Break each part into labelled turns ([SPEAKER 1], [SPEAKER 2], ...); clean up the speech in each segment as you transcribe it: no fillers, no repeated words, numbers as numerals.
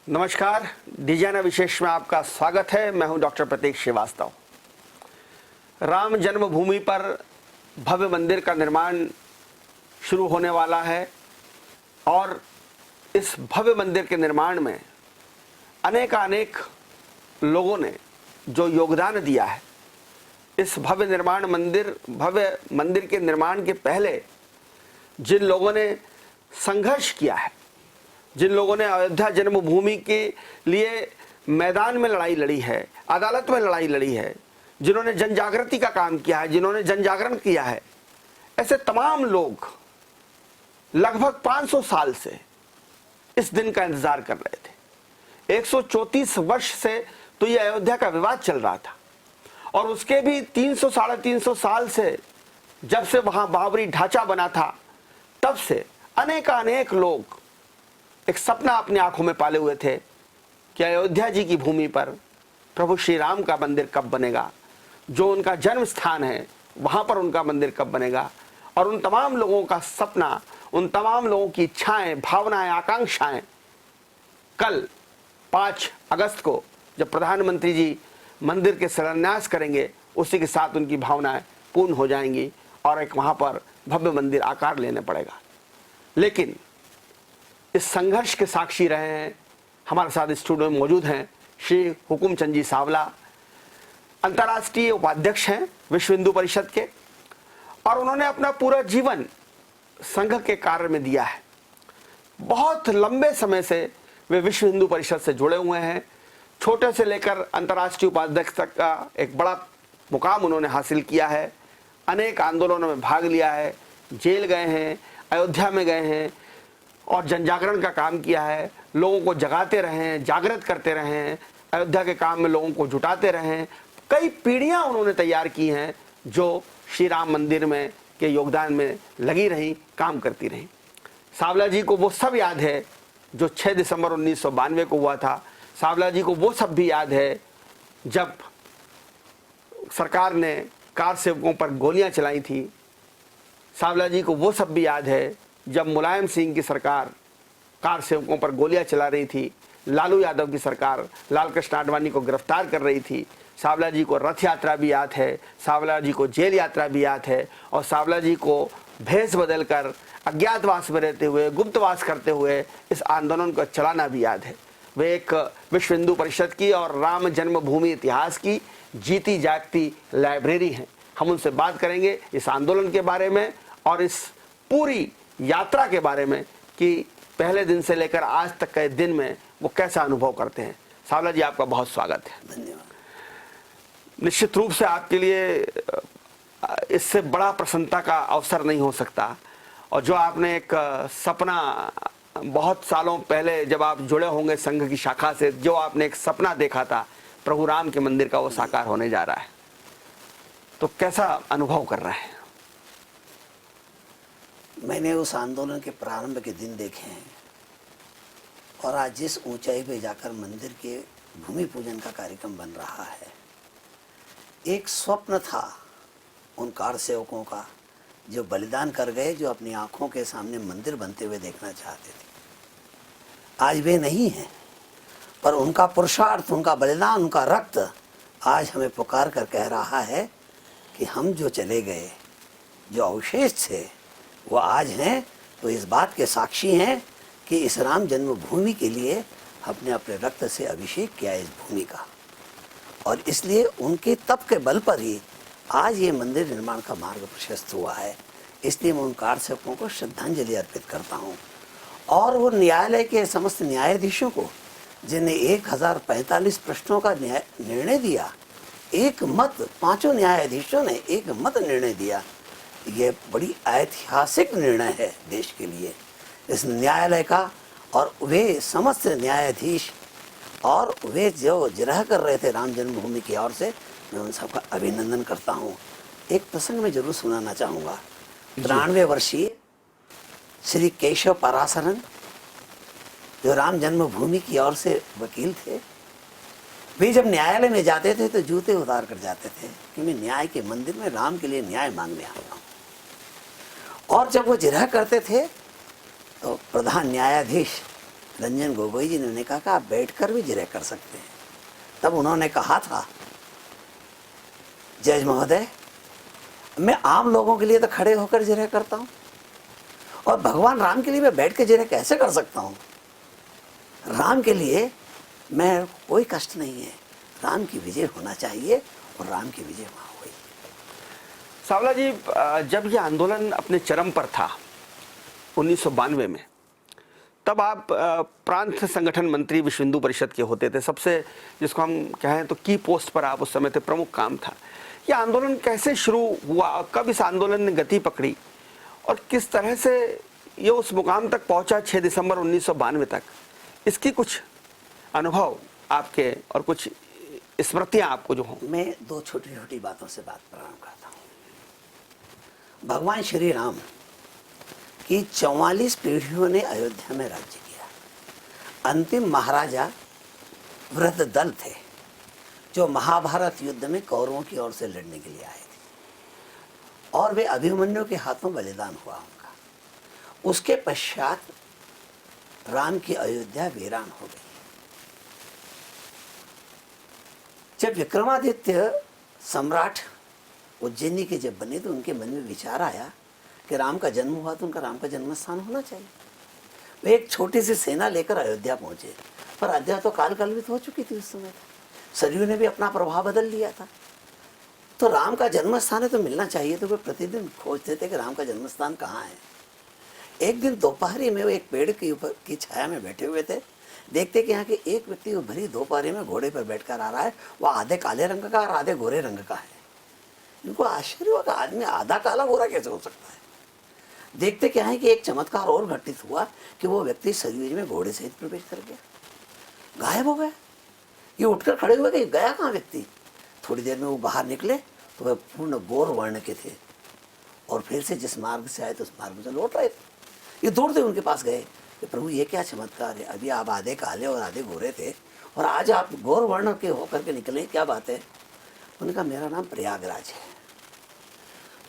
[SPEAKER 1] नमस्कार, डिजाइना विशेष में आपका स्वागत है। मैं हूं डॉक्टर प्रतीक श्रीवास्तव। राम जन्मभूमि पर भव्य मंदिर का निर्माण शुरू होने वाला है और इस भव्य मंदिर के निर्माण में अनेक लोगों ने जो योगदान दिया है। इस भव्य मंदिर के निर्माण के पहले जिन लोगों ने संघर्ष किया है, जिन लोगों ने अयोध्या जन्मभूमि के लिए मैदान में लड़ाई लड़ी है, अदालत में लड़ाई लड़ी है, जिन्होंने जन जागृति का काम किया है, जिन्होंने जन जागरण किया है, ऐसे तमाम लोग लगभग 500 साल से इस दिन का इंतजार कर रहे थे। 134 वर्ष से तो ये अयोध्या का विवाद चल रहा था और उसके भी 300 साढ़े 300 साल से जब से वहां बाबरी ढांचा बना था, तब से अनेक लोग एक सपना अपनी आंखों में पाले हुए थे कि अयोध्या जी की भूमि पर प्रभु श्री राम का मंदिर कब बनेगा, जो उनका जन्म स्थान है वहां पर उनका मंदिर कब बनेगा। और उन तमाम लोगों का सपना, उन तमाम लोगों की इच्छाएं, भावनाएं, आकांक्षाएं कल 5 अगस्त को जब प्रधानमंत्री जी मंदिर के शिलान्यास करेंगे, उसी के साथ उनकी भावनाएं पूर्ण हो जाएंगी और एक वहां पर भव्य मंदिर आकार लेने पड़ेगा। लेकिन इस संघर्ष के साक्षी रहे हैं, हमारे साथ स्टूडियो में मौजूद हैं श्री हुकुमचंद जी सावला, अंतर्राष्ट्रीय उपाध्यक्ष हैं विश्व हिंदू परिषद के, और उन्होंने अपना पूरा जीवन संघ के कार्य में दिया है। बहुत लंबे समय से वे विश्व हिंदू परिषद से जुड़े हुए हैं। छोटे से लेकर अंतर्राष्ट्रीय उपाध्यक्ष तक का एक बड़ा मुकाम उन्होंने हासिल किया है। अनेक आंदोलनों में भाग लिया है, जेल गए हैं, अयोध्या में गए हैं और जन जागरण का काम किया है। लोगों को जगाते रहे हैं, जागृत करते रहे हैं, अयोध्या के काम में लोगों को जुटाते रहे हैं। कई पीढ़ियां उन्होंने तैयार की हैं जो श्री राम मंदिर में के योगदान में लगी रही, काम करती रही। सावला जी को वो सब याद है जो 6 दिसंबर 1992 को हुआ था। सावला जी को वो सब भी याद है जब सरकार ने कार सेवकों पर गोलियां चलाई थी। सावला जी को वो सब भी याद है जब मुलायम सिंह की सरकार कार सेवकों पर गोलियां चला रही थी, लालू यादव की सरकार लाल कृष्ण आडवाणी को गिरफ्तार कर रही थी। सावला जी को रथ यात्रा भी याद है, सावला जी को जेल यात्रा भी याद है, और सावला जी को भेष बदलकर अज्ञातवास में रहते हुए, गुप्तवास करते हुए इस आंदोलन को चलाना भी याद है। वे एक विश्व हिंदू परिषद की और राम जन्मभूमि इतिहास की जीती जागती लाइब्रेरी हैं। हम उनसे बात करेंगे इस आंदोलन के बारे में और इस पूरी यात्रा के बारे में कि पहले दिन से लेकर आज तक के दिन में वो कैसा अनुभव करते हैं। सावला जी, आपका बहुत स्वागत है।
[SPEAKER 2] धन्यवाद।
[SPEAKER 1] निश्चित रूप से आपके लिए इससे बड़ा प्रसन्नता का अवसर नहीं हो सकता, और जो आपने एक सपना बहुत सालों पहले जब आप जुड़े होंगे संघ की शाखा से, जो आपने एक सपना देखा था प्रभु राम के मंदिर का, वो साकार होने जा रहा है, तो कैसा अनुभव कर रहे हैं?
[SPEAKER 2] मैंने उस आंदोलन के प्रारंभ के दिन देखे हैं और आज जिस ऊंचाई पे जाकर मंदिर के भूमि पूजन का कार्यक्रम बन रहा है, एक स्वप्न था उन कार सेवकों का जो बलिदान कर गए, जो अपनी आंखों के सामने मंदिर बनते हुए देखना चाहते थे। आज वे नहीं हैं, पर उनका पुरुषार्थ, उनका बलिदान, उनका रक्त आज हमें पुकार कर कह रहा है कि हम जो चले गए, जो अवशेष थे, वो आज हैं, तो इस बात के साक्षी हैं कि इस राम जन्मभूमि के लिए हमने अपने रक्त से अभिषेक किया इस भूमि का, और इसलिए उनके तप के बल पर ही आज ये मंदिर निर्माण का मार्ग प्रशस्त हुआ है। इसलिए मैं उन कार सेवकों को श्रद्धांजलि अर्पित करता हूँ, और वो न्यायालय के समस्त न्यायाधीशों को जिन्हें 1045 प्रश्नों का निर्णय दिया, एक मत, 5 न्यायाधीशों ने एक मत निर्णय दिया। ये बड़ी ऐतिहासिक निर्णय है देश के लिए, इस न्यायालय का। और वे समस्त न्यायाधीश और वे जो जिरह कर रहे थे राम जन्मभूमि की ओर से, मैं उन सबका अभिनंदन करता हूँ। एक प्रसंग में जरूर सुनाना चाहूँगा। 93 वर्षीय श्री केशव पराशरन, जो राम जन्मभूमि की ओर से वकील थे, वे जब न्यायालय में जाते थे तो जूते उतार कर जाते थे कि मैं न्याय के मंदिर में राम के लिए न्याय मांगने आया हूँ। और जब वो जिरह करते थे तो प्रधान न्यायाधीश रंजन गोगोई जी ने उन्हें कहा कि आप बैठकर भी जिरह कर सकते हैं। तब उन्होंने कहा था, जज महोदय, मैं आम लोगों के लिए तो खड़े होकर जिरह करता हूं, और भगवान राम के लिए मैं बैठ के जिरह कैसे कर सकता हूं? राम के लिए मैं कोई कष्ट नहीं है, राम की विजय होना चाहिए, और राम की विजय वहां हुई।
[SPEAKER 1] सावला जी, जब ये आंदोलन अपने चरम पर था 1992 में, तब आप प्रांत संगठन मंत्री विश्व हिंदू परिषद के होते थे। सबसे, जिसको हम कहें तो की पोस्ट पर आप उस समय थे, प्रमुख काम था। ये आंदोलन कैसे शुरू हुआ, कब इस आंदोलन ने गति पकड़ी, और किस तरह से ये उस मुकाम तक पहुंचा 6 दिसंबर 1992 तक? इसकी कुछ अनुभव आपके और कुछ स्मृतियां आपको जो हों।
[SPEAKER 2] मैं दो छोटी छोटी बातों से बात प्रारंभ करता हूं। भगवान श्री राम की 44 पीढ़ियों ने अयोध्या में राज्य किया। अंतिम महाराजा वृद्ध दल थे जो महाभारत युद्ध में कौरवों की ओर से लड़ने के लिए आए थे, और वे अभिमन्यु के हाथों बलिदान हुआ उनका। उसके पश्चात राम की अयोध्या वीरान हो गई। जब विक्रमादित्य सम्राट उज्जैनी के जब बने तो उनके मन में विचार आया कि राम का जन्म हुआ तो उनका राम का जन्म स्थान होना चाहिए। वे एक छोटी सी सेना लेकर अयोध्या पहुंचे, पर अयोध्या तो काल कलवित हो चुकी थी उस समय। सरयू ने भी अपना प्रभाव बदल लिया था। तो राम का जन्म स्थान है तो मिलना चाहिए, तो वे प्रतिदिन खोजते थे कि राम का जन्म स्थान कहाँ है। एक दिन दोपहरी में वो एक पेड़ के ऊपर की छाया में बैठे हुए थे। देखते कि यहाँ के एक व्यक्ति भरी दोपहरी में घोड़े पर बैठकर आ रहा है। वह आधे काले रंग का और आधे गोरे रंग का है। इनको आश्चर्य हुआ कि आदमी आधा काला गोरा कैसे हो सकता है। देखते क्या है कि एक चमत्कार और घटित हुआ कि वो व्यक्ति सरयू में घोड़े सहित प्रवेश कर गया, गायब हो गया। ये उठकर खड़े हुए कि गया कहाँ व्यक्ति। थोड़ी देर में वो बाहर निकले तो वह पूर्ण गौर वर्ण के थे, और फिर से जिस मार्ग से आए तो उस मार्ग से लौट रहे थे। ये दौड़ते उनके पास गए कि प्रभु ये क्या चमत्कार है, अभी आप आधे काले और आधे गोरे थे और आज आप गौर वर्ण के होकर के निकले, क्या बात है। उन्होंने कहा मेरा नाम प्रयागराज है,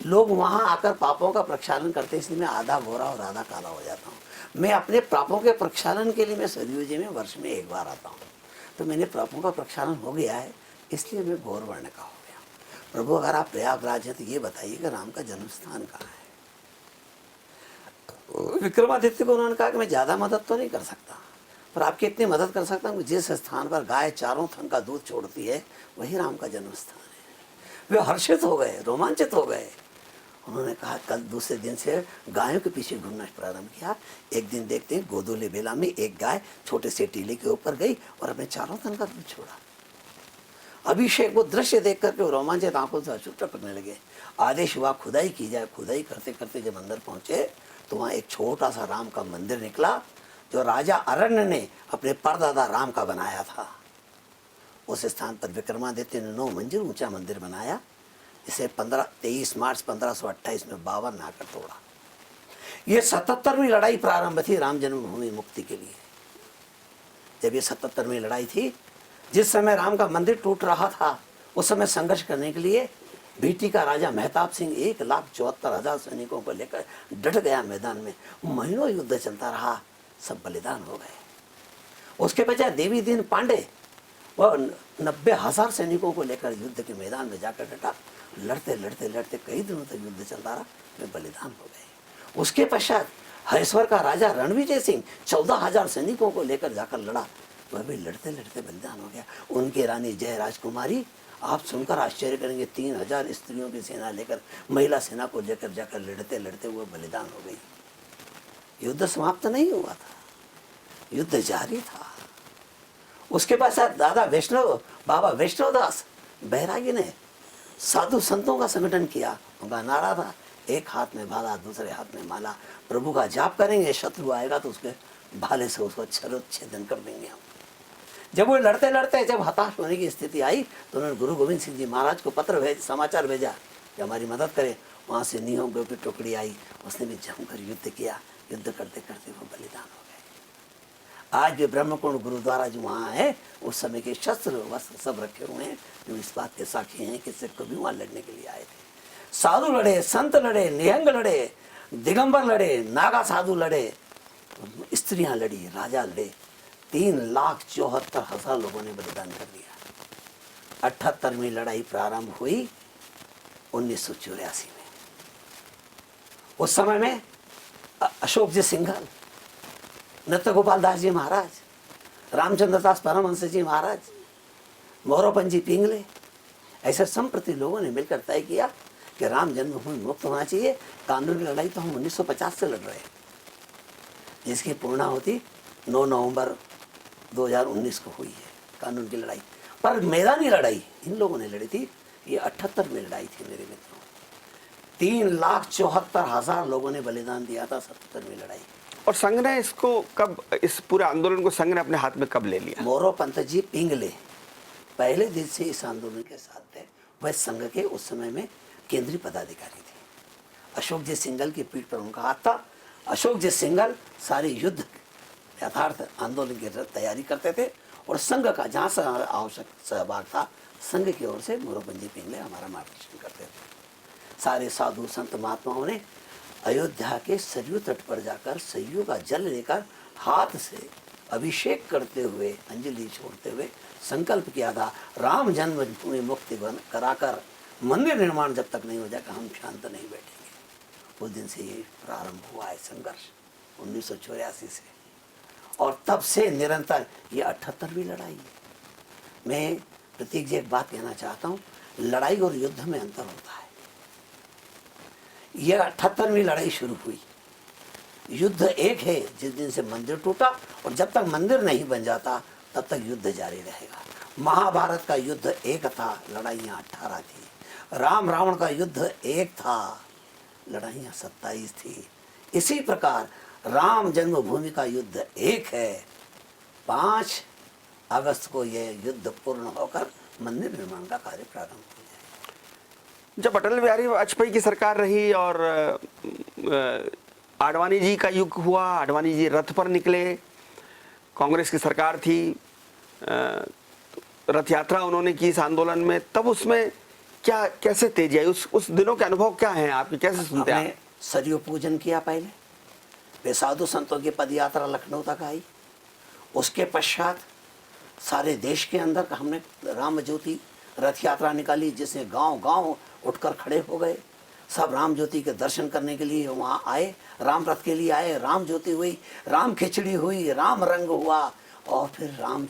[SPEAKER 2] लोग वहां आकर पापों का प्रक्षालन करते हैं, इसलिए मैं आधा गोरा और आधा काला हो जाता हूँ। मैं अपने पापों के प्रक्षालन के लिए मैं सरयू जी में वर्ष में एक बार आता हूँ, तो मैंने पापों का प्रक्षालन हो गया है, इसलिए मैं गौर वर्ण का हो गया। प्रभु अगर आप प्रयागराज हैं तो ये बताइए कि राम का जन्म स्थान कहाँ है। विक्रमादित्य को उन्होंने कहा कि मैं ज़्यादा मदद तो नहीं कर सकता, पर आपकी इतनी मदद कर सकता हूँ कि जिस स्थान पर गाय चारों थन का दूध छोड़ती है वही राम का जन्म स्थान है। वे हर्षित हो गए, रोमांचित हो गए। उन्होंने कहा कल दूसरे दिन से गायों के पीछे घूमना प्रारंभ किया। एक दिन देखते हैं गोदोले बेला में एक गाय छोटे से टीले के ऊपर गई और अपने चारों थन का दूध छोड़ा। अभिषेक वो दृश्य देख करके रोमांचित आंखों से अश्रु टपकने लगे। आदेश हुआ खुदाई की जाए। खुदाई करते करते जब अंदर पहुंचे तो वहाँ एक छोटा सा राम का मंदिर निकला जो राजा अरण्य ने अपने परदादा राम का बनाया था। उस स्थान पर विक्रमादित्य ने 9 मंजिल ऊंचा मंदिर बनाया, इसे 23 मार्च 1528 में बाबर ने आकर तोड़ा। ये 77वीं लड़ाई प्रारंभ थी राम जन्मभूमि मुक्ति के लिए। जब ये 77वीं लड़ाई थी, जिस समय राम का मंदिर टूट रहा था, उस समय संघर्ष करने के लिए बीटी का राजा मेहताब सिंह 1,74,000 सैनिकों को लेकर डट गया मैदान में। महीनों युद्ध चलता रहा, सब बलिदान हो गए। उसके बजाय देवी दीन पांडे वह 90,000 सैनिकों को लेकर युद्ध के मैदान में जाकर डटा। लड़ते लड़ते लड़ते कई दिनों तक युद्ध चलता रहा, वे बलिदान हो गए। उसके पश्चात हरेश्वर का राजा रणविजय सिंह 14,000 सैनिकों को लेकर जाकर लड़ा, वह भी लड़ते लड़ते बलिदान हो गया। उनकी रानी जय राजकुमारी, आप सुनकर आश्चर्य करेंगे, 3,000 स्त्रियों की सेना लेकर, महिला सेना को लेकर जाकर लड़ते लड़ते वो बलिदान हो गई। युद्ध समाप्त नहीं हुआ था, युद्ध जारी था। उसके पश्चात दादा वैष्णव, बाबा वैष्णवदास बैरागी ने साधु संतों का संगठन किया। उनका नारा था, एक हाथ में भाला दूसरे हाथ में माला, प्रभु का जाप करेंगे, शत्रु आएगा तो उसके भाले से उसको छेदन कर देंगे हम। जब वो लड़ते लड़ते जब हताश होने की स्थिति आई तो उन्होंने गुरु गोविंद सिंह जी महाराज को समाचार भेजा कि हमारी मदद करें। वहाँ से निहों की टुकड़ी आई, उसने भी जमकर युद्ध किया। युद्ध करते करते वो बलिदान हो गए। आज भी ब्रह्मकुंड गुरुद्वारा जो वहाँ है, उस समय के शस्त्र वस्त्र सब रखे हुए हैं, जो इस बात के साक्षी हैं कि सिख कभी वहाँ लड़ने के लिए आए थे। साधु लड़े, संत लड़े, निहंग लड़े, दिगंबर लड़े, नागा साधु लड़े, स्त्रियां लड़ी, राजा लड़े, 3,74,000 लोगों ने बलिदान कर दिया। 78वीं लड़ाई प्रारंभ हुई 1984 में। उस समय में अशोक जी सिंघल, नृत्य गोपाल दास जी महाराज, रामचंद्र दास परमहंस जी महाराज, मोरोपंत जी पिंगले, ऐसे संप्रति लोगों ने मिलकर तय किया कि राम जन्मभूमि मुक्त होना चाहिए। कानून की लड़ाई तो हम 1950 से लड़ रहे हैं, जिसकी पूर्णाहुति 9 नवंबर 2019 को हुई है कानून की लड़ाई। पर मैदानी लड़ाई इन लोगों ने लड़ी थी, ये 78 में लड़ाई थी मेरे मित्रों। 3,74,000 लोगों ने बलिदान दिया था 77वीं लड़ाई।
[SPEAKER 1] और संघ ने इसको कब, इस पूरे आंदोलन को संघ ने अपने हाथ में कब ले लिया?
[SPEAKER 2] मोरोपंत जी पिंगले पहले दिन से इस आंदोलन के साथ थे। वह संघ के उस समय में केंद्रीय पदाधिकारी थे। अशोक जी सिंघल की पीठ पर उनका हाथ था। अशोक जी सिंघल सारे युद्ध यथार्थ आंदोलन की तैयारी करते थे और संघ का जहाँ से आवश्यक सहभाग था, संघ की ओर से मोरोपंत जी पिंगले हमारा मार्गदर्शन करते थे। सारे साधु संत महात्माओं ने अयोध्या के सरयू तट पर जाकर सरयू का जल लेकर हाथ से अभिषेक करते हुए, अंजलि छोड़ते हुए संकल्प किया था, राम जन्मभूमि मुक्ति कराकर मंदिर निर्माण जब तक नहीं हो जाएगा हम शांत नहीं बैठेंगे। उस दिन से ये प्रारंभ हुआ है संघर्ष 1984 से, और तब से निरंतर ये 78वीं लड़ाई है। मैं प्रतीक जी एक बात कहना चाहता हूँ, लड़ाई और युद्ध में अंतर होता है। यह 78वीं लड़ाई शुरू हुई, युद्ध एक है जिस दिन से मंदिर टूटा, और जब तक मंदिर नहीं बन जाता तब तक युद्ध जारी रहेगा। महाभारत का युद्ध एक था, लड़ाइयाँ 18 थी। राम रावण का युद्ध एक था, लड़ाइयाँ 27 थी। इसी प्रकार राम जन्मभूमि का युद्ध एक है। 5 अगस्त को यह युद्ध पूर्ण होकर मंदिर निर्माण का कार्य प्रारंभ हो जाए।
[SPEAKER 1] जब अटल बिहारी वाजपेयी की सरकार रही और आडवाणी जी का युग हुआ, आडवाणी जी रथ पर निकले, कांग्रेस की सरकार थी, रथ यात्रा उन्होंने की इस आंदोलन में, तब उसमें क्या, कैसे तेजी आई? उस दिनों के अनुभव क्या हैं आपके, कैसे सुनते हैं?
[SPEAKER 2] सरयू पूजन किया पहले, वे साधु संतों की पद यात्रा लखनऊ तक आई। उसके पश्चात सारे देश के अंदर हमने राम ज्योति रथ यात्रा निकाली, जिसमें गांव-गांव उठकर खड़े हो गए। सब राम ज्योति के दर्शन करने के लिए वहाँ आए, राम रथ के लिए आए। राम ज्योति हुई, राम खिचड़ी हुई, राम रंग हुआ, और फिर राम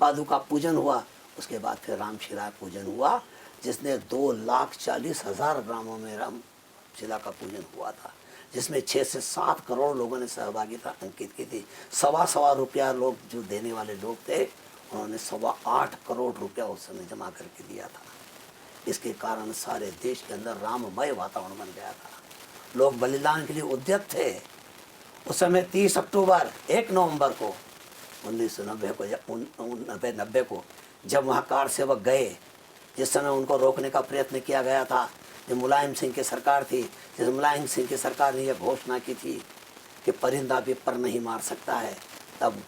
[SPEAKER 2] पादुका पूजन हुआ। उसके बाद फिर राम शिला पूजन हुआ, जिसने 2,40,000 ग्रामों में राम शिला का पूजन हुआ था, जिसमें 6 से 7 करोड़ लोगों ने सहभागिता अंकित की थी। सवा रुपया लोग जो देने वाले लोग थे, उन्होंने 8.25 करोड़ रुपया उस समय जमा करके दिया था। इसके कारण सारे देश के अंदर राममय वातावरण बन गया था। लोग बलिदान के लिए उद्यत थे। उस समय 30 अक्टूबर 1 नवंबर को 1990 को जब वहाँ कार सेवक गए, जिस समय उनको रोकने का प्रयत्न किया गया था, जब मुलायम सिंह की सरकार थी, जिस मुलायम सिंह की सरकार ने यह घोषणा की थी कि परिंदा भी पर नहीं मार सकता है, तब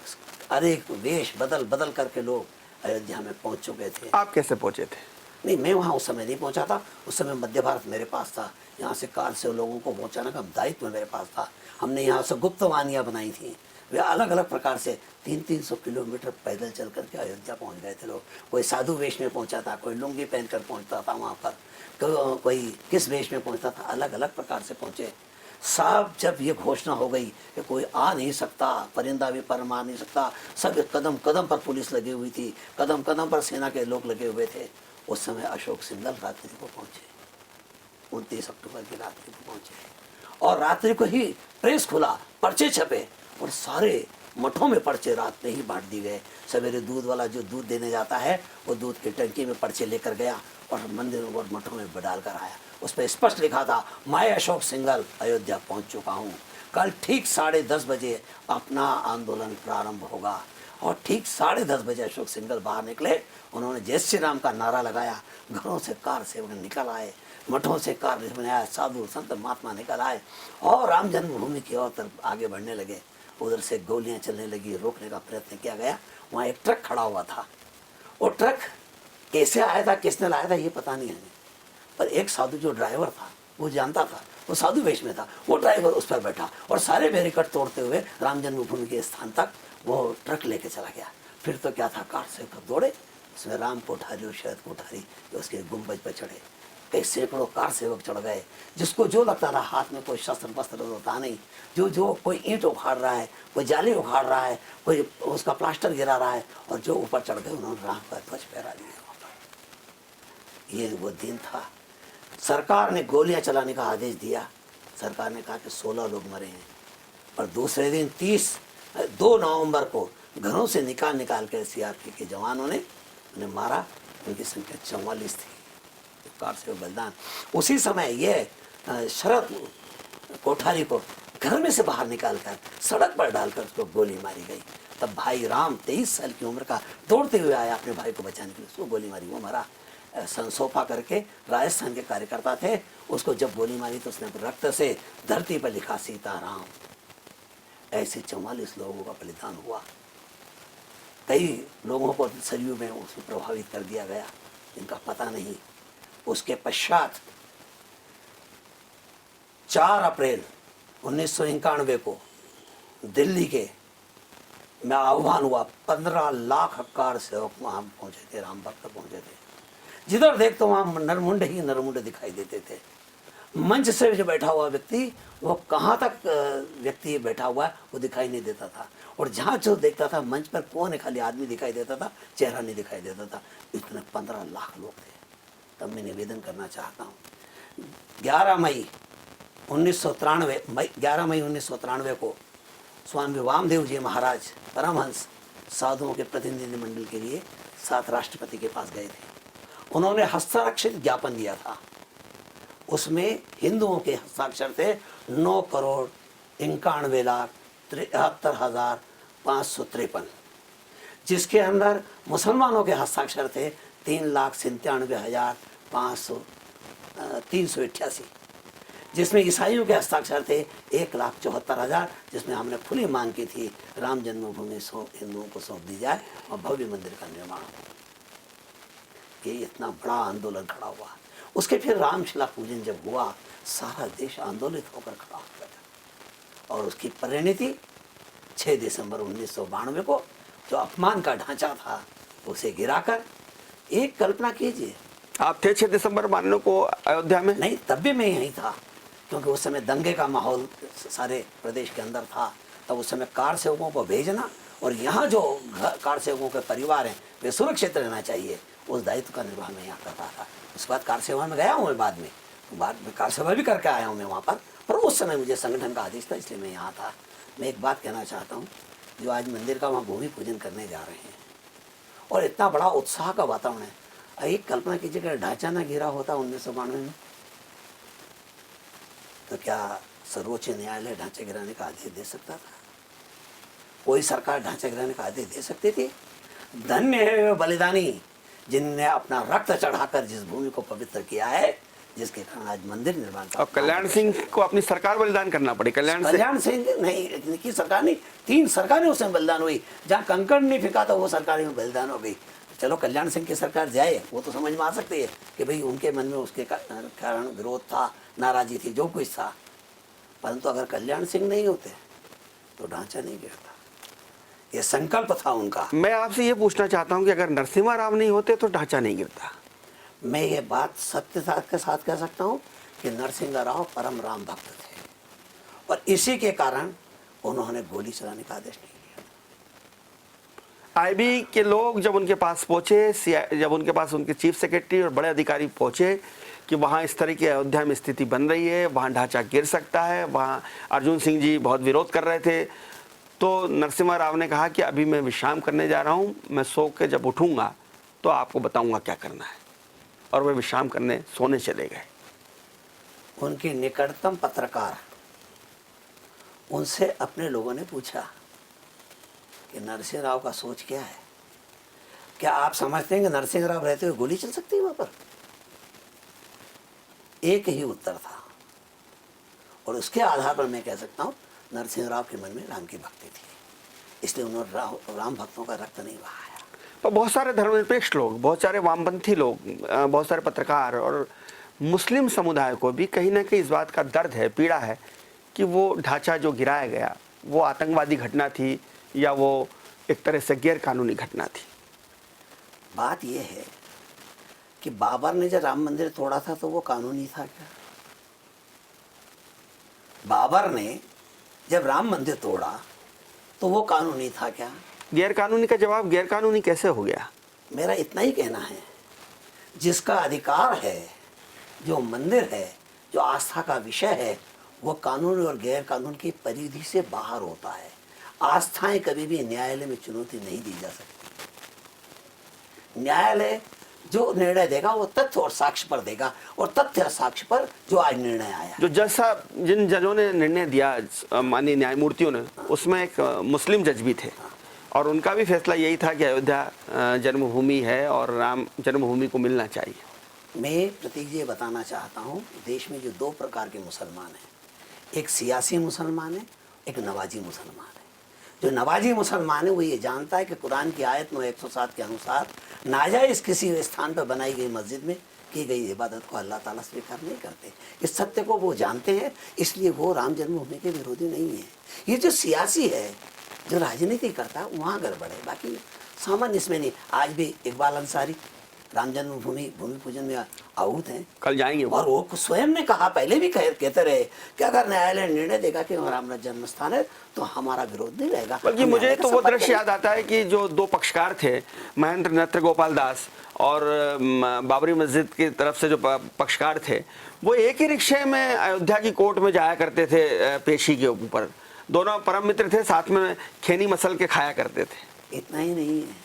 [SPEAKER 2] अनेक वेश बदल बदल करके लोग अयोध्या में पहुंच चुके थे।
[SPEAKER 1] आप कैसे पहुंचे थे?
[SPEAKER 2] नहीं, मैं वहाँ उस समय नहीं पहुंचा था। उस समय मध्य भारत मेरे पास था। यहाँ से कार से लोगों को पहुँचाने का दायित्व मेरे पास था। हमने यहाँ से गुप्त वाहिनियाँ बनाई थी। वे अलग अलग प्रकार से 300-300 किलोमीटर पैदल चल करके अयोध्या पहुँच गए थे लोग। कोई साधु वेश में पहुँचा था, कोई लुंगी पहनकर पहुँचता था वहाँ पर, कोई किस वेश में पहुँचता था, अलग अलग प्रकार से पहुँचे। साहब जब ये घोषणा हो गई कि कोई आ नहीं सकता, परिंदा भी पर मार नहीं सकता, सब कदम कदम पर पुलिस लगी हुई थी, कदम कदम पर सेना के लोग लगे हुए थे। उस समय अशोक सिंघल रात्रि को पहुंचे, 29 अक्टूबर की रात्रि को पहुंचे, और रात्रि को ही प्रेस खुला, पर्चे छपे, और सारे मठों में पर्चे रात में ही बांट दिए गए। सवेरे दूध वाला जो दूध देने जाता है, वो दूध की टंकी में पर्चे लेकर गया और मंदिर और मठों में डाल कर आया। उस पर स्पष्ट लिखा था, मैं अशोक सिंघल अयोध्या पहुंच चुका हूं, कल ठीक 10:30 बजे अपना आंदोलन प्रारंभ होगा। और ठीक 10:30 बजे अशोक सिंघल बाहर निकले। उन्होंने जय श्री राम का नारा लगाया। घरों से कार सेवक निकल आए, मठों से कार में आए, साधु संत महात्मा निकल आए और राम जन्मभूमि की ओर तरफ आगे बढ़ने लगे। उधर से गोलियां चलने लगी, रोकने का प्रयत्न किया गया। वहाँ एक ट्रक खड़ा हुआ था। वो ट्रक कैसे आया था, किसने लाया था, ये पता नहीं है, पर एक साधु जो ड्राइवर था वो जानता था। वो साधु वेश में था, वो ड्राइवर उस पर बैठा और सारे बैरिकेड तोड़ते हुए राम जन्मभूमि के स्थान तक वो ट्रक लेके चला गया। फिर तो क्या था, कार से दौड़े, उसमें राम कोठारी और शरद कोठारी उसके गुंबज पर चढ़े, कई सैकड़ों कार सेवक चढ़ गए, जिसको जो लगता था हाथ में कोई शस्त्र वस्त्र होता नहीं, जो कोई ईंट उखाड़ रहा है, कोई जाली उखाड़ रहा है, कोई उसका प्लास्टर गिरा रहा है, और जो ऊपर चढ़ गए उन्होंने राम का ध्वज फहरा दिया। ये वो दिन था। सरकार ने गोलियां चलाने का आदेश दिया। सरकार ने कहा कि 16 लोग मरे हैं, और दूसरे दिन 2 नवंबर को घरों से निकाल कर सीआरपीएफ के जवानों ने उन्हें मारा। उनकी संख्या 44 थी। कार से बलिदान। उसी समय ये शरद कोठारी को घर में से बाहर निकालकर सड़क पर डालकर उसको गोली मारी गई। तब भाई राम 23 साल की उम्र का दौड़ते हुए आया अपने भाई को बचाने के लिए, उसको गोली मारी, वो मरा। संसोफा करके राजस्थान के कार्यकर्ता थे, उसको जब गोली मारी तो उसने रक्त से धरती पर लिखा सीताराम। ऐसे 44 लोगों का बलिदान हुआ। कई लोगों को सरयू में उसको प्रभावित कर दिया गया, इनका पता नहीं। उसके पश्चात 4 अप्रैल 1991 को दिल्ली के में आह्वान हुआ। 15 लाख कार सेवक वहां पहुंचे थे, राम भक्त पहुंचे थे। जिधर देख तो वहां नरमुंड ही नरमुंड दिखाई देते थे। मंच से जो बैठा हुआ व्यक्ति, वो कहाँ तक व्यक्ति बैठा हुआ है वो दिखाई नहीं देता था, और जहाँ जो देखता था मंच पर कौन है, खाली आदमी दिखाई देता था, चेहरा नहीं दिखाई देता था। इतने 15 लाख लोग थे। तब मैं निवेदन करना चाहता हूँ, 11 मई 1993 को स्वामी वामदेव जी महाराज परमहंस साधुओं के प्रतिनिधि मंडल के लिए 7 राष्ट्रपति के पास गए थे। उन्होंने हस्ताक्षरित ज्ञापन दिया था। उसमें हिंदुओं के हस्ताक्षर थे 9,91,73,553, जिसके अंदर मुसलमानों के हस्ताक्षर थे 3,97,388, जिसमें ईसाइयों के हस्ताक्षर थे 1,74,000, जिसमें हमने खुली मांग की थी राम जन्मभूमि हिंदुओं को सौंप दी जाए और भव्य मंदिर का निर्माण हो। ये इतना बड़ा आंदोलन खड़ा हुआ। उसके फिर रामशिला पूजन जब हुआ, सारा देश आंदोलित होकर खड़ा हो गया, और उसकी परिणति 6 दिसंबर 1992 को जो अपमान का ढांचा था उसे गिराकर, एक कल्पना कीजिए।
[SPEAKER 1] आप थे 6 दिसंबर 92 को अयोध्या में?
[SPEAKER 2] नहीं, तब भी मैं यहीं था, क्योंकि उस समय दंगे का माहौल सारे प्रदेश के अंदर था। तब उस समय कार सेवकों को भेजना और यहाँ जो कार सेवकों के परिवार हैं वे सुरक्षित रहना चाहिए, उस दायित्व का निर्वाह मैं यहाँ कर रहा था। उसके बाद कार सेवा में गया हूँ मैं, बाद में कार सेवा भी करके आया हूँ मैं वहाँ पर उस समय मुझे संगठन का आदेश था, इसलिए मैं यहाँ था। मैं एक बात कहना चाहता हूँ, जो आज मंदिर का वहाँ भूमि पूजन करने जा रहे हैं और इतना बड़ा उत्साह का वातावरण है, एक कल्पना कीजिए कि ढांचा ना गिरा होता 1992 में, तो क्या सर्वोच्च न्यायालय ढांचे गिराने का आदेश दे सकता था? कोई सरकार ढांचा गिराने का आदेश दे सकती थी? धन्य है वे बलिदानी जिनने अपना रक्त चढ़ाकर जिस भूमि को पवित्र किया है, जिसके कारण आज मंदिर निर्माण का।
[SPEAKER 1] और कल्याण सिंह को अपनी सरकार बलिदान करना पड़ी। कल्याण
[SPEAKER 2] सिंह नहीं की सरकार नहीं, 3 सरकारें उसमें बलिदान हुई। जहाँ कंकड़ नहीं फेंका था वो सरकार में बलिदान हो गई। चलो कल्याण सिंह की सरकार जाए, वो तो समझ में आ सकती है कि भाई उनके मन में उसके कारण विरोध था, नाराजी थी, जो कुछ था, परंतु अगर कल्याण सिंह नहीं होते तो ढांचा नहीं गिरता। ये संकल्प था उनका।
[SPEAKER 1] मैं आपसे ये पूछना चाहता हूँ कि अगर नरसिम्हा राव नहीं होते तो ढांचा नहीं गिरता।
[SPEAKER 2] मैं ये बात सत्यता के साथ कह सकता हूँ कि नरसिम्हा राव परम राम भक्त थे, और इसी के कारण उन्होंने गोली चलाने का आदेश नहीं दिया।
[SPEAKER 1] आईबी के लोग जब उनके पास पहुंचे, जब उनके पास उनके चीफ सेक्रेटरी और बड़े अधिकारी पहुंचे कि वहाँ इस तरह की अयोध्या में स्थिति बन रही है, वहाँ ढांचा गिर सकता है, वहाँ अर्जुन सिंह जी बहुत विरोध कर रहे थे, तो नरसिम्हा राव ने कहा कि अभी मैं विश्राम करने जा रहा हूँ, मैं सो के जब उठूँगा तो आपको बताऊँगा क्या करना है। और वे विश्राम करने सोने चले गए।
[SPEAKER 2] उनके निकटतम पत्रकार, उनसे अपने लोगों ने पूछा कि नरसिंह राव का सोच क्या है, क्या आप समझते हैं कि नरसिंह राव रहते हुए गोली चल सकती है वहां पर? एक ही उत्तर था, और उसके आधार पर मैं कह सकता हूं नरसिंह राव के मन में राम की भक्ति थी, इसलिए उन्होंने राम भक्तों का रक्त नहीं बहाया।
[SPEAKER 1] पर बहुत सारे धर्मनिरपेक्ष लोग, बहुत सारे वामपंथी लोग, बहुत सारे पत्रकार और मुस्लिम समुदाय को भी कहीं ना कहीं इस बात का दर्द है, पीड़ा है कि वो ढांचा जो गिराया गया वो आतंकवादी घटना थी या वो एक तरह से गैर कानूनी घटना थी।
[SPEAKER 2] बात यह है कि बाबर ने जब राम मंदिर तोड़ा था तो वो कानूनी था क्या? बाबर ने जब राम मंदिर तोड़ा तो वो कानूनी था क्या?
[SPEAKER 1] गैर कानूनी का जवाब गैर कानूनी कैसे हो गया?
[SPEAKER 2] मेरा इतना ही कहना है, जिसका अधिकार है, जो मंदिर है, जो आस्था का विषय है, वो कानून और गैर कानून की परिधि से बाहर होता है। आस्थाएं कभी भी न्यायालय में चुनौती नहीं दी जा सकती। न्यायालय जो निर्णय देगा वो तथ्य और साक्ष्य पर देगा, और तथ्य और साक्ष्य पर जो आज निर्णय आया।
[SPEAKER 1] जो जज साहब, जिन जजों ने निर्णय दिया, माननीय न्यायमूर्तियों ने, उसमें एक मुस्लिम जज भी थे और उनका भी फैसला यही था कि अयोध्या जन्मभूमि है और राम जन्मभूमि को मिलना चाहिए।
[SPEAKER 2] मैं प्रतीक जी बताना चाहता हूँ, देश में जो दो प्रकार के मुसलमान हैं, एक सियासी मुसलमान है, एक नवाजी मुसलमान है। जो नवाजी मुसलमान है वो ये जानता है कि कुरान की आयत 107 के अनुसार नाजायज किसी स्थान पर बनाई गई मस्जिद में की गई इबादत को अल्लाह ताला स्वीकार नहीं करते। इस सत्य को वो जानते हैं, इसलिए वो राम जन्मभूमि के विरोधी नहीं है। ये जो सियासी है, जो राजनीति करता है, वहाँ गड़बड़ है, बाकी सामान्य इसमें नहीं। आज भी इकबाल अंसारी राम जन्मभूमि भूमि पूजन में आहूत हैं,
[SPEAKER 1] कल जाएंगे
[SPEAKER 2] और वो स्वयं ने कहा, पहले भी कहते रहे कि अगर न्यायालय निर्णय देगा कि राम जन्म स्थान है तो हमारा विरोध नहीं रहेगा।
[SPEAKER 1] बल्कि मुझे तो वो दृश्य याद आता है कि जो दो पक्षकार थे, महेंद्र नत्र गोपाल दास और बाबरी मस्जिद की तरफ से जो पक्षकार थे, वो एक ही रिक्शे में अयोध्या की कोर्ट में जाया करते थे पेशी के ऊपर। दोनों परम मित्र थे, साथ में खैनी मसल के खाया करते थे।
[SPEAKER 2] इतना ही नहीं है,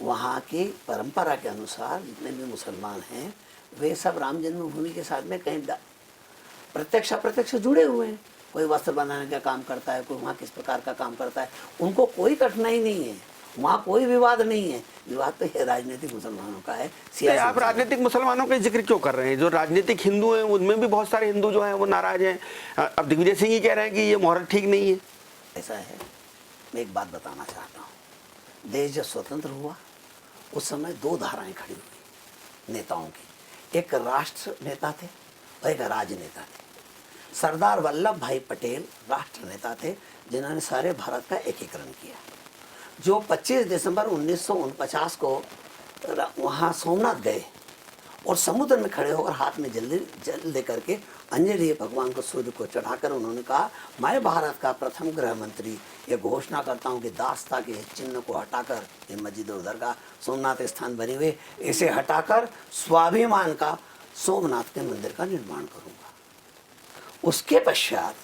[SPEAKER 2] वहाँ की परंपरा के अनुसार जितने भी मुसलमान हैं वे सब राम जन्मभूमि के साथ में कहीं प्रत्यक्ष अप्रत्यक्ष जुड़े हुए हैं। कोई वस्त्र बनाने का काम करता है, कोई वहाँ किस प्रकार का काम करता है, उनको कोई कठिनाई नहीं है, वहाँ कोई विवाद नहीं है। विवाद तो ये राजनीतिक मुसलमानों का है।
[SPEAKER 1] आप राजनीतिक मुसलमानों का जिक्र क्यों कर रहे हैं? जो राजनीतिक हिंदू हैं उनमें भी बहुत सारे हिंदू जो हैं वो नाराज हैं। अब दिग्विजय सिंह ही कह रहे हैं कि ये मुहर्रम ठीक नहीं है।
[SPEAKER 2] ऐसा है, मैं एक बात बताना चाहता हूँ। देश जब स्वतंत्र हुआ उस समय दो धाराएं खड़ी हुई नेताओं की, एक राष्ट्र नेता थे और एक राजनेता थे। सरदार वल्लभ भाई पटेल राष्ट्र नेता थे जिन्होंने सारे भारत का एकीकरण किया। जो 25 दिसंबर 1949 को वहाँ सोमनाथ गए और समुद्र में खड़े होकर हाथ में जल दे करके अंजलि भगवान को सूर्य को चढ़ाकर उन्होंने कहा, मैं भारत का प्रथम गृह मंत्री ये घोषणा करता हूँ कि दास्ता के चिन्ह को हटाकर, ये मस्जिद उधर का सोमनाथ स्थान बने हुए, इसे हटाकर स्वाभिमान का सोमनाथ के मंदिर का निर्माण करूंगा। उसके पश्चात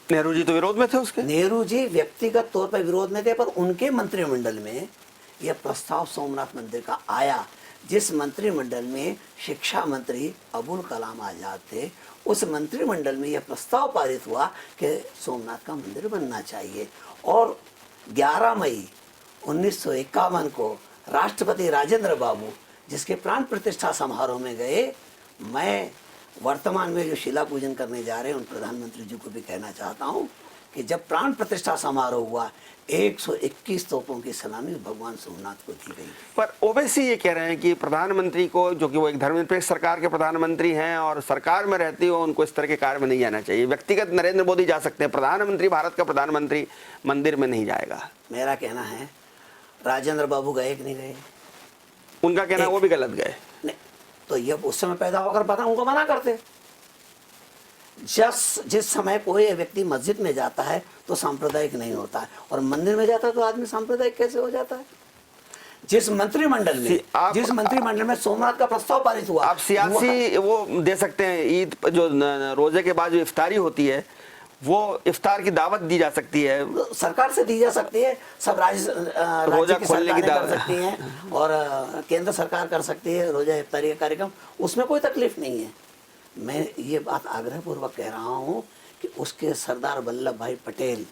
[SPEAKER 1] नेहरू जी तो विरोध में थे उसके।
[SPEAKER 2] नेहरू जी व्यक्तिगत तौर पर विरोध में थे, पर उनके मंत्रिमंडल में यह प्रस्ताव सोमनाथ मंदिर का आया, जिस मंत्रिमंडल में शिक्षा मंत्री अबुल कलाम आजाद थे। उस मंत्रिमंडल में यह प्रस्ताव पारित हुआ कि सोमनाथ का मंदिर बनना चाहिए। और 11 मई 1951 को राष्ट्रपति राजेंद्र बाबू जिसके प्राण प्रतिष्ठा समारोह में गए, मैं वर्तमान में जो शिला पूजन करने जा रहे हैं उन प्रधानमंत्री जी को भी कहना चाहता हूं कि जब प्राण प्रतिष्ठा समारोह हुआ 121 तोपों की सलामी भगवान सोमनाथ को दी गई।
[SPEAKER 1] पर ओवैसी ये कह रहे हैं कि प्रधानमंत्री को, जो कि वो एक धर्मनिरपेक्ष सरकार के प्रधानमंत्री हैं और सरकार में रहती हो, उनको इस तरह के कार्य में नहीं जाना चाहिए। व्यक्तिगत नरेंद्र मोदी जा सकते हैं, प्रधानमंत्री, भारत का प्रधानमंत्री मंदिर में नहीं जाएगा।
[SPEAKER 2] मेरा कहना है राजेंद्र बाबू गए कि नहीं गए?
[SPEAKER 1] उनका कहना है वो भी गलत गए।
[SPEAKER 2] नहीं, तो ये उस समय पैदा होकर पता उनको मना करते। जिस समय कोई व्यक्ति मस्जिद में जाता है तो सांप्रदायिक नहीं होता है, और मंदिर में जाता है तो आदमी सांप्रदायिक कैसे हो जाता है? जिस मंत्रिमंडल में सोमनाथ का प्रस्ताव पारित हुआ,
[SPEAKER 1] आप सियासी वो दे सकते हैं। ईद जो रोजे के बाद जो इफ्तारी होती है, वो इफ्तार की दावत दी जा सकती है,
[SPEAKER 2] सरकार से दी जा सकती है। सब राज्य की सरकारें कर सकती हैं और केंद्र सरकार कर सकती है रोजा इफ्तारी का कार्यक्रम, उसमें कोई तकलीफ नहीं है। मैं ये बात आग्रहपूर्वक कह रहा हूँ कि उसके सरदार वल्लभ भाई पटेल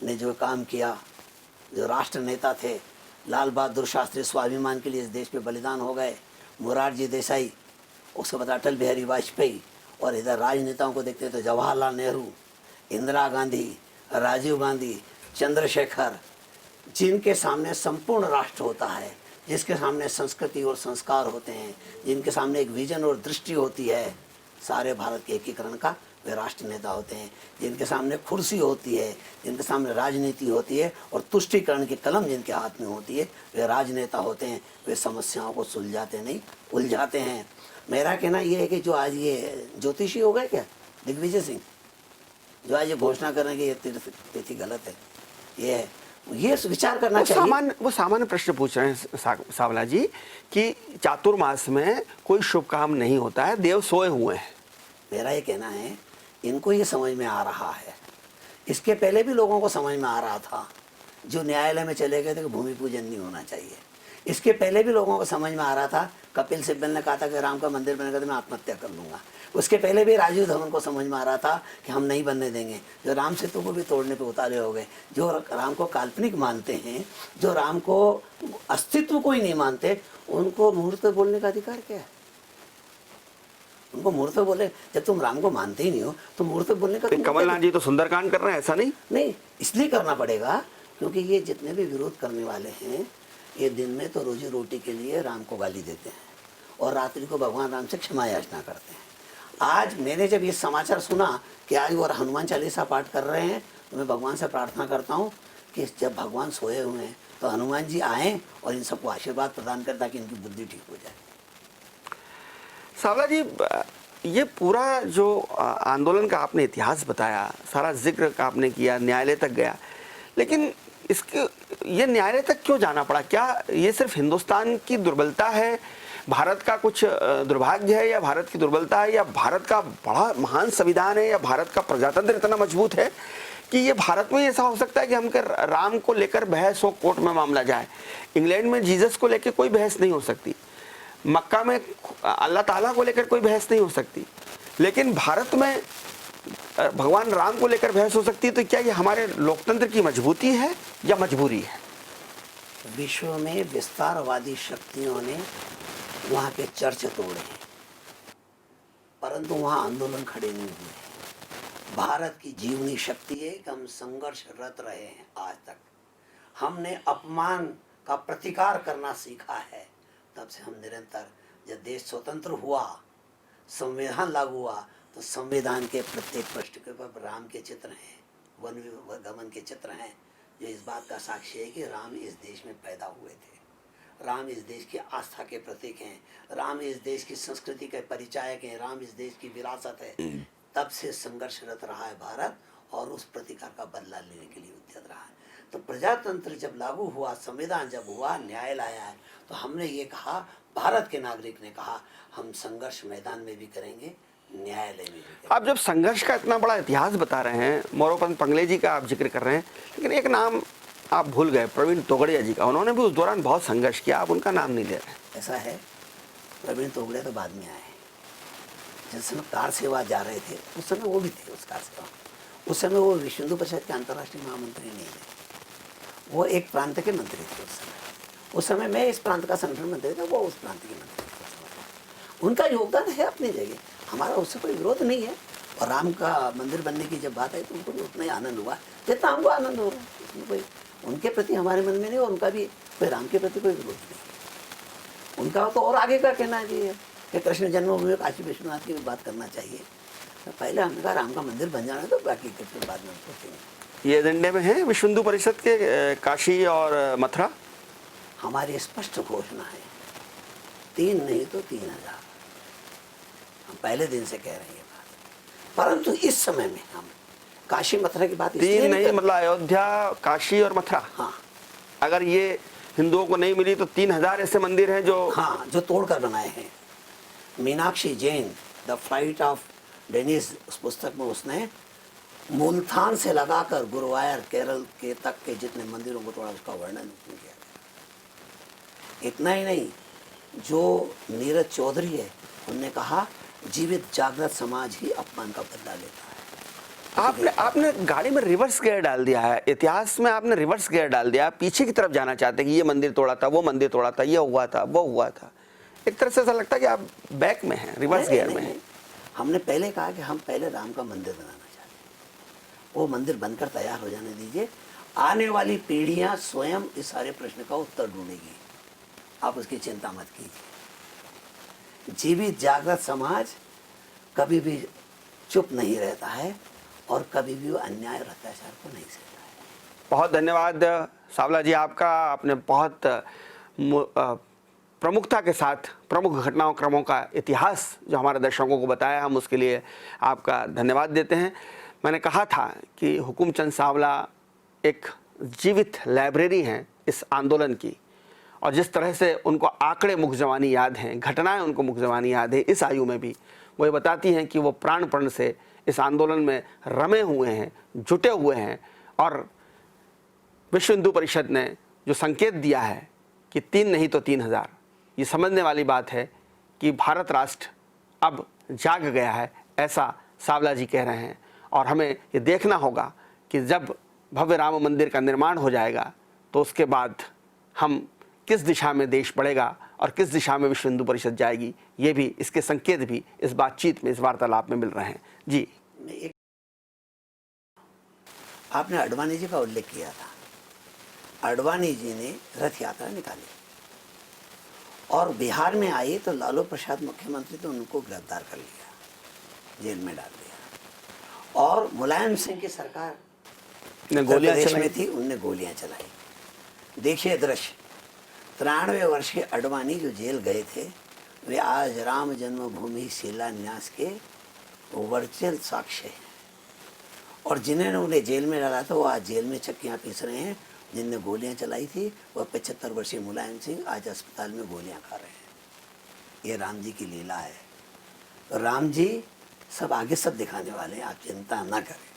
[SPEAKER 2] ने जो काम किया, जो राष्ट्र नेता थे, लाल बहादुर शास्त्री स्वाभिमान के लिए इस देश में बलिदान हो गए, मोरारजी देसाई, उसके बाद अटल बिहारी वाजपेयी, और इधर राजनेताओं को देखते तो जवाहरलाल नेहरू, इंदिरा गांधी, राजीव गांधी, चंद्रशेखर, जिनके सामने संपूर्ण राष्ट्र होता है, जिसके सामने संस्कृति और संस्कार होते हैं, जिनके सामने एक विजन और दृष्टि होती है सारे भारत के एकीकरण का, वे राष्ट्र नेता होते हैं। जिनके सामने कुर्सी होती है, जिनके सामने राजनीति होती है और तुष्टीकरण की कलम जिनके हाथ में होती है, वे राजनेता होते हैं। वे समस्याओं को सुलझाते नहीं, उलझाते हैं। मेरा कहना यह है कि जो आज ये ज्योतिषी हो गए क्या, दिग्विजय सिंह, जो आज ये घोषणा कर रहे हैं कि ये तीर्थ तिथि गलत है, ये विचार करना चाहिए।
[SPEAKER 1] वो सामान्य प्रश्न पूछ रहे हैं सावला जी कि चातुर्मास में कोई शुभ काम नहीं होता है, देव सोए हुए हैं।
[SPEAKER 2] मेरा ये कहना है इनको ये समझ में आ रहा है, इसके पहले भी लोगों को समझ में आ रहा था, जो न्यायालय में चले गए थे कि भूमि पूजन नहीं होना चाहिए। इसके पहले भी लोगों को समझ में आ रहा था, कपिल सिब्बल ने कहा था कि राम का मंदिर बनेगा तो मैं आत्महत्या कर लूंगा। उसके पहले भी राजीव धवन को समझ में आ रहा था कि हम नहीं बनने देंगे। जो राम सेतु को भी तोड़ने पे उतारे हो गए, जो राम को काल्पनिक मानते हैं, जो राम को अस्तित्व को ही नहीं मानते, उनको मुहूर्त बोलने का अधिकार क्या है? उनको मुहूर्त बोले, जब तुम राम को मानते ही नहीं हो तो मुहूर्त बोलने का।
[SPEAKER 1] कमलनाथ जी तो सुंदरकांड कर रहे हैं, ऐसा नहीं
[SPEAKER 2] इसलिए करना पड़ेगा क्योंकि ये जितने भी विरोध करने वाले हैं, ये दिन में तो रोजी रोटी के लिए राम को गाली देते हैं और रात्रि को भगवान राम से क्षमा याचना करते हैं। आज मैंने जब ये समाचार सुना कि आज वो हनुमान चालीसा पाठ कर रहे हैं, तो मैं भगवान से प्रार्थना करता हूँ कि जब भगवान सोए हुए हैं तो हनुमान जी आएँ और इन सबको आशीर्वाद प्रदान करें ताकि इनकी बुद्धि ठीक हो जाए।
[SPEAKER 1] सावला जी, ये पूरा जो आंदोलन का आपने इतिहास बताया, सारा जिक्र का आपने किया, न्यायालय तक गया, लेकिन इसके ये न्यायालय तक क्यों जाना पड़ा? क्या ये सिर्फ हिंदुस्तान की दुर्बलता है, भारत का कुछ दुर्भाग्य है, या भारत की दुर्बलता है, या भारत का बड़ा महान संविधान है, या भारत का प्रजातंत्र इतना मजबूत है कि ये भारत में ऐसा हो सकता है कि हम राम को लेकर बहस हो, कोर्ट में मामला जाए? इंग्लैंड में जीसस को लेकर कोई बहस नहीं हो सकती, मक्का में अल्लाह ताला को लेकर कोई बहस नहीं हो सकती, लेकिन भारत में भगवान राम को लेकर बहस हो सकती है। तो क्या ये हमारे लोकतंत्र की मजबूती है या मजबूरी है?
[SPEAKER 2] विश्व में विस्तारवादी शक्तियों ने वहाँ के चर्च तोड़े हैं, परंतु वहाँ आंदोलन खड़े नहीं हुए। भारत की जीवनी शक्ति है कि हम संघर्षरत रहे हैं आज तक। हमने अपमान का प्रतिकार करना सीखा है, तब से हम निरंतर, जब देश स्वतंत्र हुआ, संविधान लागू हुआ, तो संविधान के प्रत्येक पृष्ठ के ऊपर राम के चित्र हैं, वन गमन के चित्र हैं, जो इस बात का साक्षी है कि राम इस देश में पैदा हुए थे। राम इस देश की आस्था के प्रतीक हैं, राम इस देश की संस्कृति के परिचायक हैं, राम इस देश की विरासत है। तब से संघर्षरत रहा है भारत और उस प्रतिकार का बदला लेने के लिए उद्यत रहा है। तो प्रजातंत्र जब लागू हुआ, संविधान जब हुआ, न्यायालय आया है, तो हमने ये कहा, भारत के नागरिक ने कहा, हम संघर्ष मैदान में भी करेंगे, न्यायालय में भी करेंगे।
[SPEAKER 1] आप जब संघर्ष का इतना बड़ा इतिहास बता रहे हैं, मोरोपंत पंगले जी का आप जिक्र कर रहे हैं, लेकिन एक नाम आप भूल गए, प्रवीण तोगड़िया जी का। उन्होंने भी उस दौरान बहुत संघर्ष किया, आप उनका नाम नहीं ले रहे।
[SPEAKER 2] ऐसा है, प्रवीण तोगड़िया तो बाद में आए। जिस समय कार सेवा जा रहे थे उस समय वो भी थे उस कार सेवा। उस समय वो विश्व हिंदू परिषद के अंतर्राष्ट्रीय महामंत्री नहीं थे, वो एक प्रांत के मंत्री थे उस समय मैं इस प्रांत का संगठन मंत्री था, वो उस प्रांत के मंत्री थे। उनका योगदान है अपनी जगह, हमारा उससे कोई विरोध नहीं है। और राम का मंदिर बनने की जब बात आई तो उनको भी उतना ही आनंद हुआ जितना हमको आनंद हो रहा है। उसमें कोई उनके प्रति हमारे मन में नहीं, और उनका भी कोई राम के प्रति कोई विरोध नहीं। उनका तो और आगे का कहना है कि कृष्ण जन्मभूमि में काशी विश्वनाथ की भी बात करना चाहिए। तो पहले हमने कहा राम का मंदिर बन जाना, तो बाकी फिर बाद में सोचेंगे।
[SPEAKER 1] ये एजेंडे में है विश्व हिंदू परिषद के काशी और मथुरा?
[SPEAKER 2] हमारी स्पष्ट घोषणा है, 3 नहीं तो 3000। हम पहले दिन से कह रहे हैं ये बात, परंतु इस समय में हम काशी मथुरा की बात
[SPEAKER 1] 3 नहीं, मतलब अयोध्या, काशी और मथुरा।
[SPEAKER 2] हाँ,
[SPEAKER 1] अगर ये हिंदुओं को नहीं मिली तो 3000 ऐसे मंदिर हैं जो,
[SPEAKER 2] हाँ, जो तोड़कर बनाए हैं। Meenakshi Jain the flight of deities, उस पुस्तक में उसने मुल्तान से लगाकर गुरुवायर केरल के तक के जितने मंदिरों को तोड़ा, उसका वर्णन किया गया। इतना ही नहीं, जो नीरज चौधरी है, उनने कहा जीवित जागृत समाज ही अपमान का बदला लेता है।
[SPEAKER 1] आपने गाड़ी में रिवर्स गियर डाल दिया है, इतिहास में आपने रिवर्स गियर डाल दिया, पीछे की तरफ जाना चाहते हैं कि ये मंदिर तोड़ा था, वो मंदिर तोड़ा था, ये हुआ था, वो हुआ था। एक तरह से ऐसा लगता है कि आप बैक में हैं, रिवर्स गियर में हैं।
[SPEAKER 2] हमने पहले कहा कि हम पहले राम का मंदिर बनाना चाहते हैं, वो मंदिर बनकर तैयार हो जाने दीजिए, आने वाली पीढ़ियां स्वयं इस सारे प्रश्न का उत्तर ढूंढेगी। आप उसकी चिंता मत कीजिए। जीवित जागृत समाज कभी भी चुप नहीं रहता है और कभी भी वो अन्याय और अत्याचार को नहीं सहता है।
[SPEAKER 1] बहुत धन्यवाद सावला जी आपका। आपने बहुत प्रमुखता के साथ प्रमुख घटनाओं क्रमों का इतिहास जो हमारे दर्शकों को बताया, हम उसके लिए आपका धन्यवाद देते हैं। मैंने कहा था कि हुकुमचंद सावला एक जीवित लाइब्रेरी हैं इस आंदोलन की, और जिस तरह से उनको आंकड़े मुख जवानी याद हैं, घटनाएं उनको मुख जवानी याद है इस आयु में भी, वो ये बताती हैं कि वो प्राणपण से इस आंदोलन में रमे हुए हैं, जुटे हुए हैं। और विश्व हिंदू परिषद ने जो संकेत दिया है कि 3 नहीं तो 3000, ये समझने वाली बात है कि भारत राष्ट्र अब जाग गया है, ऐसा सावला जी कह रहे हैं। और हमें ये देखना होगा कि जब भव्य राम मंदिर का निर्माण हो जाएगा तो उसके बाद हम किस दिशा में देश बढ़ेगा और किस दिशा में विश्व हिंदू परिषद जाएगी, ये भी, इसके संकेत भी इस बातचीत में, इस वार्तालाप में मिल रहे हैं। जी,
[SPEAKER 2] आपने आडवाणी जी का उल्लेख किया था। आडवाणी जी ने रथ यात्रा निकाली और बिहार में आई तो लालू प्रसाद मुख्यमंत्री तो उनको गिरफ्तार कर लिया, जेल में डाल दिया। और मुलायम सिंह की सरकार
[SPEAKER 1] गोलियां
[SPEAKER 2] देश
[SPEAKER 1] चलाई
[SPEAKER 2] में थी, उनने गोलियां चलाई। देखिए दृश्य, 93 वर्ष के आडवाणी जो जेल गए थे, वे आज राम जन्मभूमि शिलान्यास के वर्चुअल साक्ष्य हैं। और जिन्होंने उन्हें जेल में डाला था वो आज जेल में चक्कियां पीस रहे हैं। जिनने गोलियां चलाई थी वह 75 वर्षीय मुलायम सिंह आज अस्पताल में गोलियां खा रहे हैं। ये राम जी की लीला है। तो राम जी सब आगे सब दिखाने वाले हैं, आप चिंता ना करें।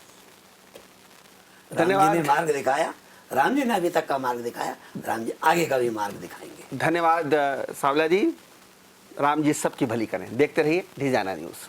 [SPEAKER 2] राम जी ने मार्ग दिखाया, राम जी ने अभी तक का मार्ग दिखाया, राम जी आगे का भी मार्ग दिखाएंगे।
[SPEAKER 1] धन्यवाद सावला जी। राम जी सबकी भली करें। देखते रहिए ढिजाना न्यूज़।